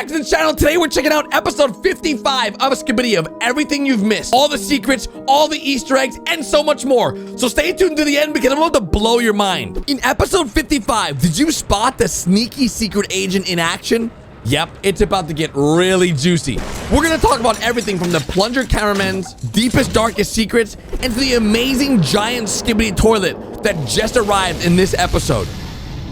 back to the channel. Today we're checking out episode 55 of Skibidi of everything you've missed. All the secrets, all the Easter eggs, and so much more. So stay tuned to the end because I'm about to blow your mind. In episode 55, did you spot the sneaky secret agent in action? Yep, it's about to get really juicy. We're gonna talk about everything from the plunger cameramen's deepest, darkest secrets and to the amazing giant Skibidi toilet that just arrived in this episode.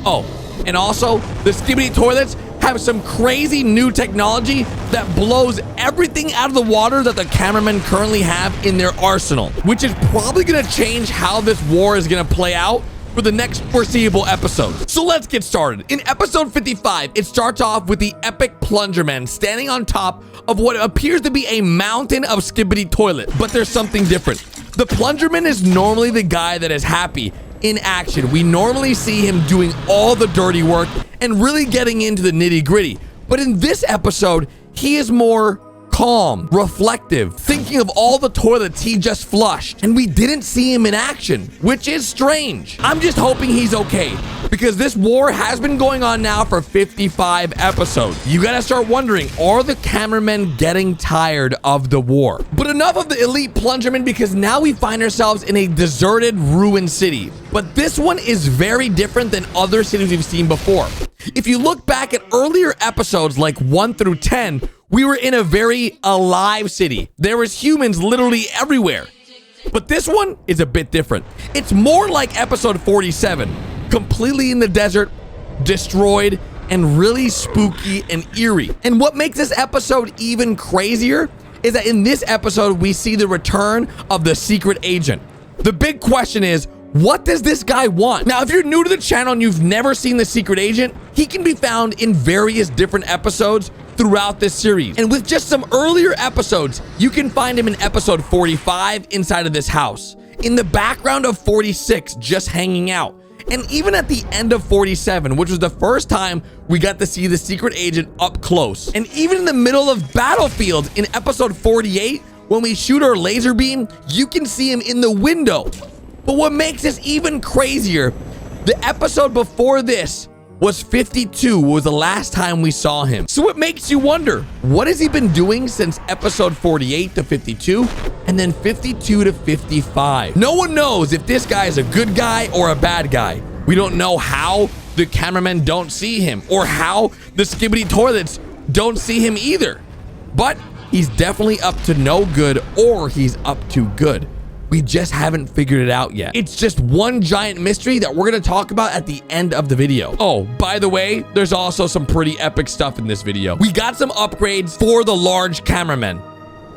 Oh, and also, the Skibidi toilets have some crazy new technology that blows everything out of the water that the cameramen currently have in their arsenal, which is probably gonna change how this war is gonna play out for the next foreseeable episode. So let's get started. In episode 55, it starts off with the epic Plungerman standing on top of what appears to be a mountain of Skibidi toilet, but there's something different. The Plungerman is normally the guy that is happy in action. We normally see him doing all the dirty work and really getting into the nitty-gritty. But in this episode, he is more calm, reflective, thinking of all the toilets he just flushed, and we didn't see him in action, which is strange. I'm just hoping he's okay, because this war has been going on now for 55 episodes. You gotta start wondering, are the cameramen getting tired of the war? But enough of the elite Plungerman, because now we find ourselves in a deserted, ruined city. But this one is very different than other cities we've seen before. If you look back at earlier episodes like 1 through 10, we were in a very alive city. There was humans literally everywhere. But this one is a bit different. It's more like episode 47, completely in the desert, destroyed, and really spooky and eerie. And what makes this episode even crazier is that in this episode, we see the return of the secret agent. The big question is, what does this guy want? Now, if you're new to the channel and you've never seen the secret agent, he can be found in various different episodes throughout this series. And with just some earlier episodes, you can find him in episode 45 inside of this house, in the background of 46 just hanging out, and even at the end of 47, which was the first time we got to see the secret agent up close. And even in the middle of battlefield in episode 48, when we shoot our laser beam, you can see him in the window. But what makes this even crazier, the episode before this was 52, was the last time we saw him. So it makes you wonder, what has he been doing since episode 48 to 52 and then 52 to 55? No one knows if this guy is a good guy or a bad guy. We don't know how the cameramen don't see him or how the Skibidi toilets don't see him either. But he's definitely up to no good, or he's up to good. We just haven't figured it out yet. It's just one giant mystery that we're gonna talk about at the end of the video. Oh, by the way, there's also some pretty epic stuff in this video. We got some upgrades for the large cameramen.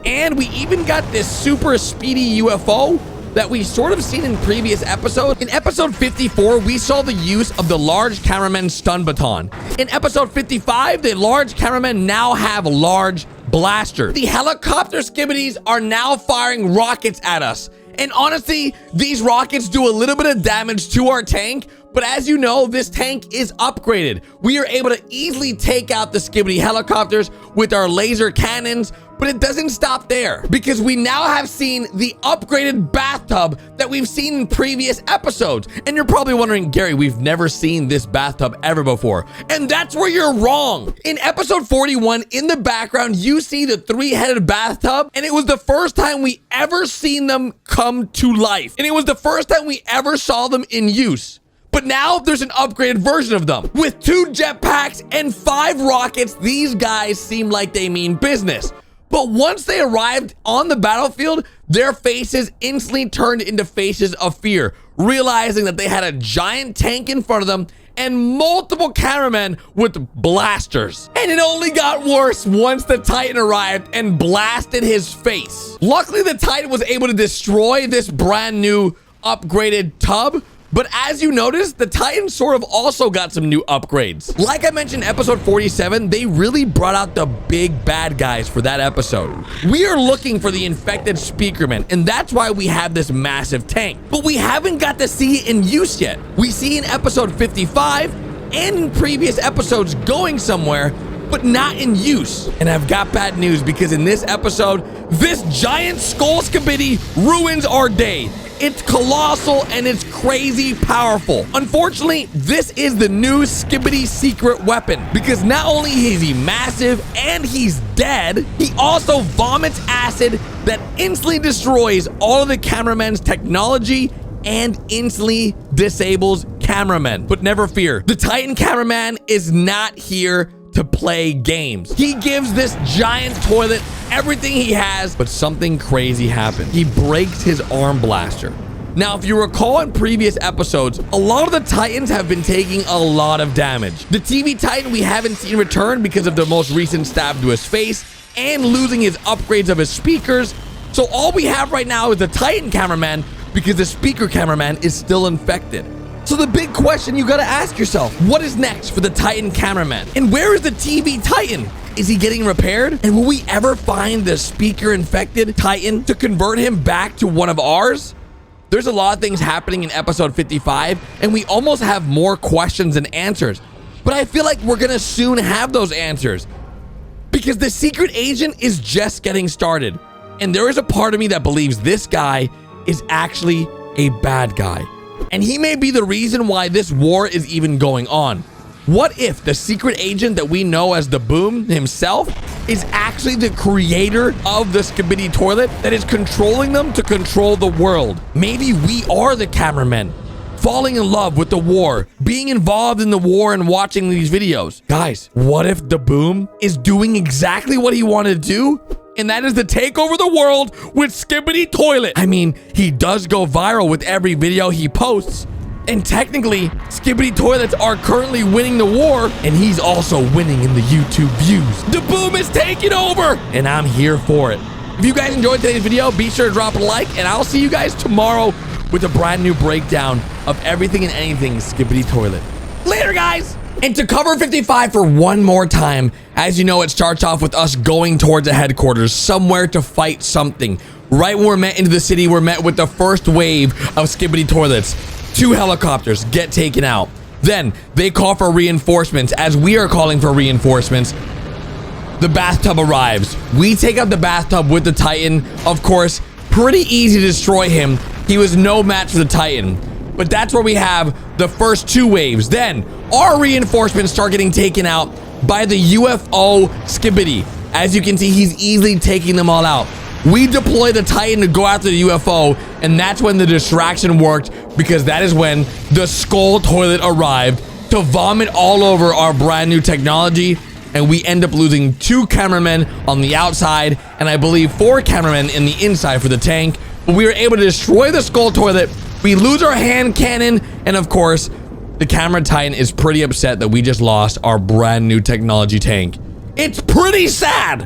And we even got this super speedy UFO that we sort of seen in previous episodes. In episode 54, we saw the use of the large cameraman stun baton. In episode 55, the large cameramen now have large blasters. The helicopter Skibidis are now firing rockets at us. And honestly, these rockets do a little bit of damage to our tank, but as you know, this tank is upgraded. We are able to easily take out the Skibidi helicopters with our laser cannons, but it doesn't stop there, because we now have seen the upgraded bathtub that we've seen in previous episodes. And you're probably wondering, Gary, we've never seen this bathtub ever before. And that's where you're wrong. In episode 41, in the background, you see the three-headed bathtub, and it was the first time we ever seen them come to life. And it was the first time we ever saw them in use. But now there's an upgraded version of them. With 2 jetpacks and 5 rockets, these guys seem like they mean business. But once they arrived on the battlefield, their faces instantly turned into faces of fear, realizing that they had a giant tank in front of them and multiple cameramen with blasters. And it only got worse once the Titan arrived and blasted his face. Luckily, the Titan was able to destroy this brand new upgraded tub. But as you notice, the Titans sort of also got some new upgrades. Like I mentioned in episode 47, they really brought out the big bad guys for that episode. We are looking for the infected speakerman, and that's why we have this massive tank. But we haven't got to see it in use yet. We see in episode 55 and in previous episodes going somewhere, but not in use. And I've got bad news, because in this episode, this giant skull Skibidi ruins our day. It's colossal and it's crazy powerful. Unfortunately, this is the new Skibidi secret weapon because not only is he massive and he's dead, he also vomits acid that instantly destroys all of the cameramen's technology and instantly disables cameramen. But never fear, the Titan cameraman is not here to play games. He gives this giant toilet everything he has, but something crazy happened. He breaks his arm blaster. Now, if you recall in previous episodes, a lot of the Titans have been taking a lot of damage. The TV Titan we haven't seen return because of the most recent stab to his face and losing his upgrades of his speakers. So all we have right now is the Titan cameraman because the speaker cameraman is still infected. So the big question you gotta ask yourself, what is next for the Titan cameraman? And where is the TV Titan? Is he getting repaired? And will we ever find the speaker infected Titan to convert him back to one of ours? There's a lot of things happening in episode 55, and we almost have more questions than answers. But I feel like we're gonna soon have those answers because the secret agent is just getting started. And there is a part of me that believes this guy is actually a bad guy. And he may be the reason why this war is even going on. What if the secret agent that we know as the Boom himself is actually the creator of the Skibidi toilet that is controlling them to control the world? Maybe we are the cameramen, falling in love with the war, being involved in the war and watching these videos. Guys, what if the Boom is doing exactly what he wanted to do? And that is to take over the world with Skibidi toilet. I mean, he does go viral with every video he posts. And technically, Skibidi toilets are currently winning the war, and he's also winning in the YouTube views. The Boom is taking over, and I'm here for it. If you guys enjoyed today's video, be sure to drop a like, and I'll see you guys tomorrow with a brand new breakdown of everything and anything Skibidi toilet. Later, guys! And to cover 55 for one more time, as you know, it starts off with us going towards the headquarters, somewhere to fight something. Right when we're met into the city, we're met with the first wave of Skibidi toilets. 2 helicopters get taken out. Then they call for reinforcements. As we are calling for reinforcements, the bathtub arrives. We take out the bathtub with the Titan. Of course, pretty easy to destroy him. He was no match for the Titan. But that's where we have the first 2 waves. Then our reinforcements start getting taken out by the UFO Skibidi. As you can see, he's easily taking them all out. We deploy the Titan to go after the UFO, and that's when the distraction worked, because that is when the skull toilet arrived to vomit all over our brand new technology, and we end up losing 2 cameramen on the outside, and I believe 4 cameramen in the inside for the tank. But we were able to destroy the skull toilet. We lose our hand cannon, and of course, the camera Titan is pretty upset that we just lost our brand new technology tank. It's pretty sad.